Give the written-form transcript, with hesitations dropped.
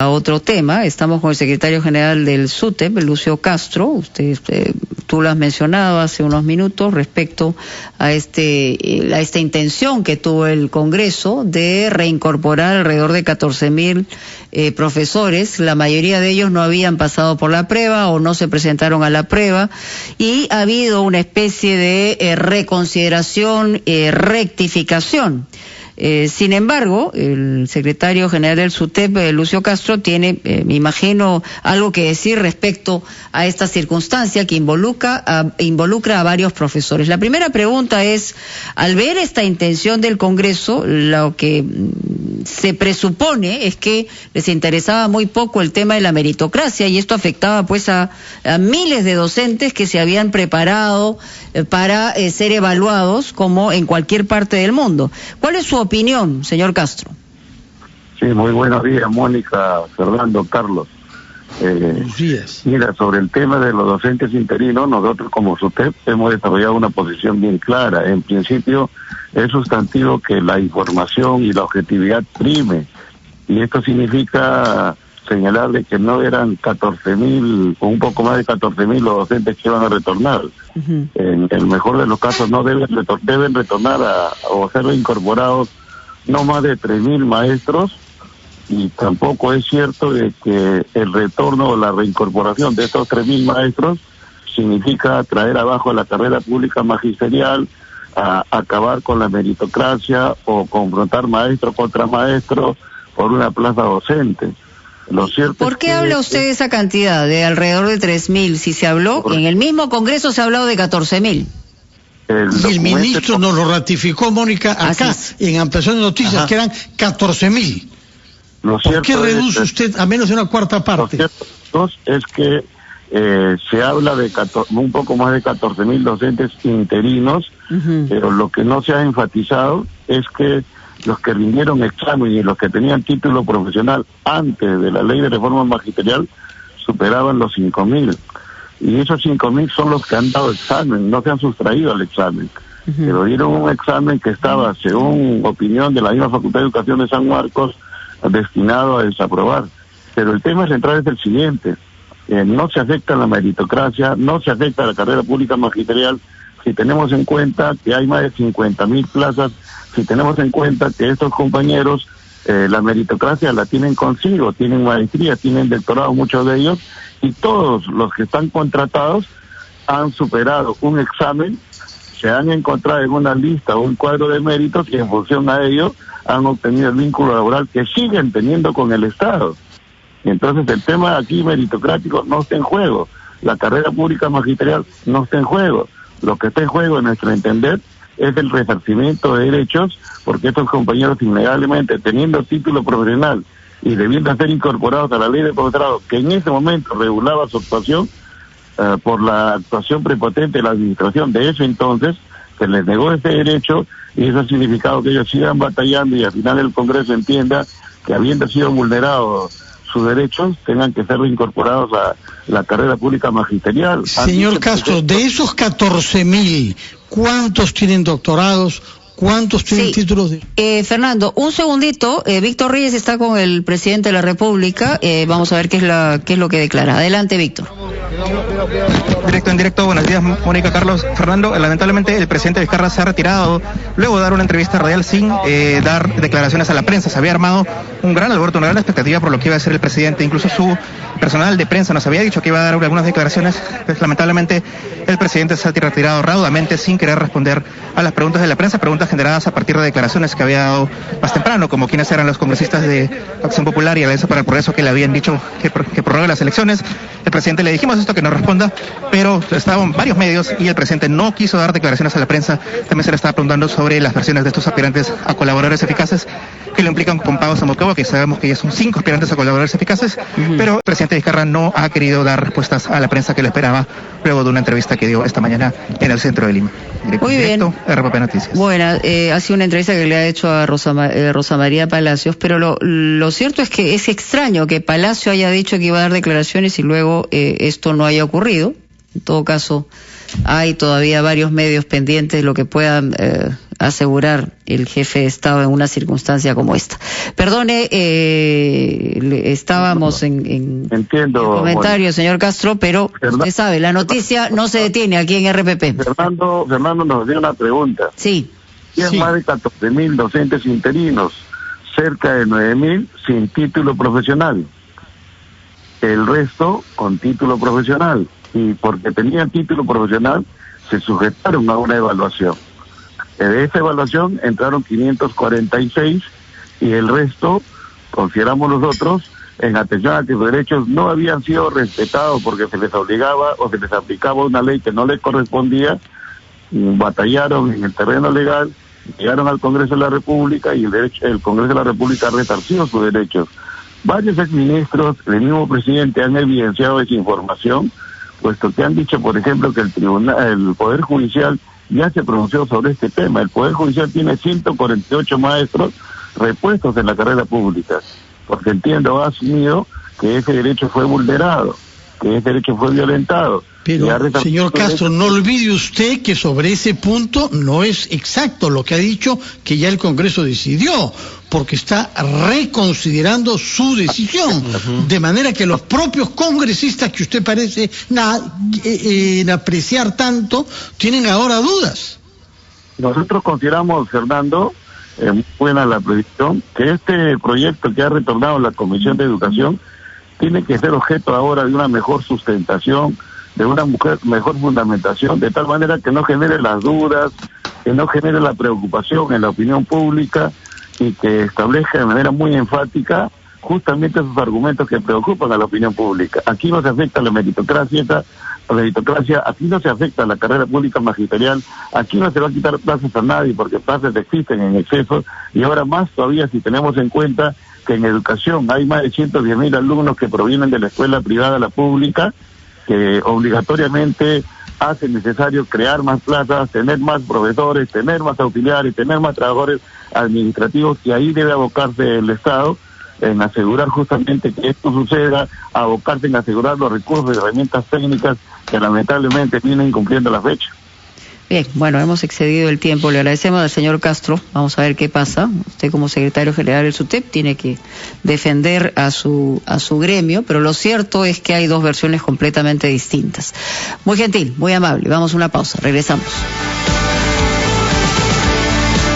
A otro tema, estamos con el secretario general del SUTEP, Lucio Castro. Tú lo has mencionado hace unos minutos respecto a esta intención que tuvo el Congreso de reincorporar alrededor de 14.000 profesores. La mayoría de ellos no habían pasado por la prueba o no se presentaron a la prueba, y ha habido una especie de reconsideración, rectificación. Sin embargo, el secretario general del SUTEP, Lucio Castro, tiene, me imagino, algo que decir respecto a esta circunstancia que involucra a varios profesores. La primera pregunta es, al ver esta intención del Congreso, lo que se presupone es que les interesaba muy poco el tema de la meritocracia, y esto afectaba pues a miles de docentes que se habían preparado para ser evaluados como en cualquier parte del mundo. ¿Cuál es su opinión, señor Castro? Sí, muy buenos días, Mónica, Fernando, Carlos. Buenos días. Mira, sobre el tema de los docentes interinos, nosotros como SUTEP hemos desarrollado una posición bien clara. En principio, es sustantivo que la información y la objetividad prime, y esto significa señalarle que no eran 14.000 o un poco más de 14.000 los docentes que iban a retornar. En el mejor de los casos no deben retornar o ser reincorporados no más de 3.000 maestros, y tampoco es cierto de que el retorno o la reincorporación de estos 3.000 maestros significa traer abajo la carrera pública magisterial, a acabar con la meritocracia o confrontar maestro contra maestro por una plaza docente. ¿Por qué habla usted de esa cantidad, de alrededor de 3.000? Si se habló, en el mismo Congreso se ha hablado de 14.000. Y el ministro nos lo ratificó, Mónica, acá, en Ampliación de Noticias, que eran 14.000. ¿Por qué reduce usted a menos de una cuarta parte? Lo cierto es que se habla de un poco más de 14.000 docentes interinos, pero lo que no se ha enfatizado es que los que rindieron examen y los que tenían título profesional antes de la ley de reforma magisterial superaban los 5.000. Y esos 5.000 son los que han dado examen, no se han sustraído al examen. Pero dieron un examen que estaba, según opinión de la misma Facultad de Educación de San Marcos, destinado a desaprobar. Pero el tema central es el siguiente: no se afecta la meritocracia, no se afecta la carrera pública magisterial, si tenemos en cuenta que hay más de 50.000 plazas, si tenemos en cuenta que estos compañeros la meritocracia la tienen consigo, tienen maestría, tienen doctorado muchos de ellos, y todos los que están contratados han superado un examen, se han encontrado en una lista o un cuadro de méritos, y en función a ello han obtenido el vínculo laboral que siguen teniendo con el Estado. Y entonces el tema aquí meritocrático no está en juego, la carrera pública magisterial no está en juego. Lo que está en juego, en nuestro entender, es el resarcimiento de derechos, porque estos compañeros, innegablemente, teniendo título profesional y debiendo ser incorporados a la ley de profesorado, que en ese momento regulaba su actuación, por la actuación prepotente de la administración de ese entonces, se les negó ese derecho, y eso ha significado que ellos sigan batallando, y al final el Congreso entienda que, habiendo sido vulnerados sus derechos, tengan que ser reincorporados a la carrera pública magisterial. Señor Castro, de esos 14.000, ¿cuántos tienen doctorados? ¿Cuántos tienen títulos de...? Fernando, un segundito. Víctor Reyes está con el presidente de la República. Vamos a ver qué es lo que declara. Adelante, Víctor. En directo, buenos días, Mónica, Carlos, Fernando. Lamentablemente el presidente Vizcarra se ha retirado luego de dar una entrevista radial sin dar declaraciones a la prensa. Se había armado un gran alboroto, una gran expectativa por lo que iba a hacer el presidente. Incluso su personal de prensa nos había dicho que iba a dar algunas declaraciones. Pues lamentablemente el presidente se ha retirado raudamente sin querer responder a las preguntas de la prensa, preguntas generadas a partir de declaraciones que había dado más temprano, como quiénes eran los congresistas de Acción Popular y Alianza para el Progreso que le habían dicho que prorrogue las elecciones. El presidente le dijimos esto, que no responda, pero estaban varios medios y el presidente no quiso dar declaraciones a la prensa. También se le estaba preguntando sobre las versiones de estos aspirantes a colaboradores eficaces que lo implican con pagos a Moquegua, que sabemos que ya son 5 aspirantes a colaboradores eficaces, pero el presidente Vizcarra no ha querido dar respuestas a la prensa que lo esperaba luego de una entrevista que dio esta mañana en el centro de Lima. Muy bien. RPP Noticias. Bueno, ha sido una entrevista que le ha hecho a Rosa María Palacios, pero lo cierto es que es extraño que Palacio haya dicho que iba a dar declaraciones y luego esto no haya ocurrido. En todo caso, hay todavía varios medios pendientes de lo que puedan asegurar el jefe de Estado en una circunstancia como esta. Perdone, estábamos en comentario, señor Castro, pero usted sabe, la noticia no se detiene aquí en RPP. Fernando nos dio una pregunta. Sí. Tienen más de 14.000 docentes interinos, cerca de 9.000 sin título profesional. El resto con título profesional. Y porque tenían título profesional, se sujetaron a una evaluación. De esa evaluación entraron 546 y el resto, consideramos nosotros, en atención a que sus derechos no habían sido respetados porque se les obligaba o se les aplicaba una ley que no les correspondía, batallaron en el terreno legal, llegaron al Congreso de la República y el Congreso de la República resarció sus derechos. Varios exministros, el mismo presidente, han evidenciado esa información, puesto que han dicho, por ejemplo, que el Poder Judicial ya se pronunció sobre este tema. El Poder Judicial tiene 148 maestros repuestos en la carrera pública, porque entiendo, ha asumido que ese derecho fue vulnerado, que ese derecho fue violentado. Pero, señor Castro, no olvide usted que sobre ese punto no es exacto lo que ha dicho, que ya el Congreso decidió, porque está reconsiderando su decisión, de manera que los propios congresistas que usted parece apreciar tanto, tienen ahora dudas. Nosotros consideramos, Fernando, muy buena la predicción, que este proyecto que ha retornado a la Comisión de Educación tiene que ser objeto ahora de una mejor sustentación, de una mejor fundamentación, de tal manera que no genere las dudas, que no genere la preocupación en la opinión pública y que establezca de manera muy enfática justamente esos argumentos que preocupan a la opinión pública. Aquí no se afecta la meritocracia, aquí no se afecta la carrera pública magisterial, aquí no se va a quitar plazas a nadie porque plazas existen en exceso, y ahora más todavía si tenemos en cuenta que en educación hay más de 110.000 alumnos que provienen de la escuela privada a la pública, que obligatoriamente hace necesario crear más plazas, tener más profesores, tener más auxiliares, tener más trabajadores administrativos, y ahí debe abocarse el Estado en asegurar justamente que esto suceda, abocarse en asegurar los recursos y herramientas técnicas que lamentablemente vienen incumpliendo la fecha. Bien, bueno, hemos excedido el tiempo. Le agradecemos al señor Castro. Vamos a ver qué pasa. Usted, como secretario general del SUTEP, tiene que defender a su gremio, pero lo cierto es que hay dos versiones completamente distintas. Muy gentil, muy amable. Vamos a una pausa. Regresamos.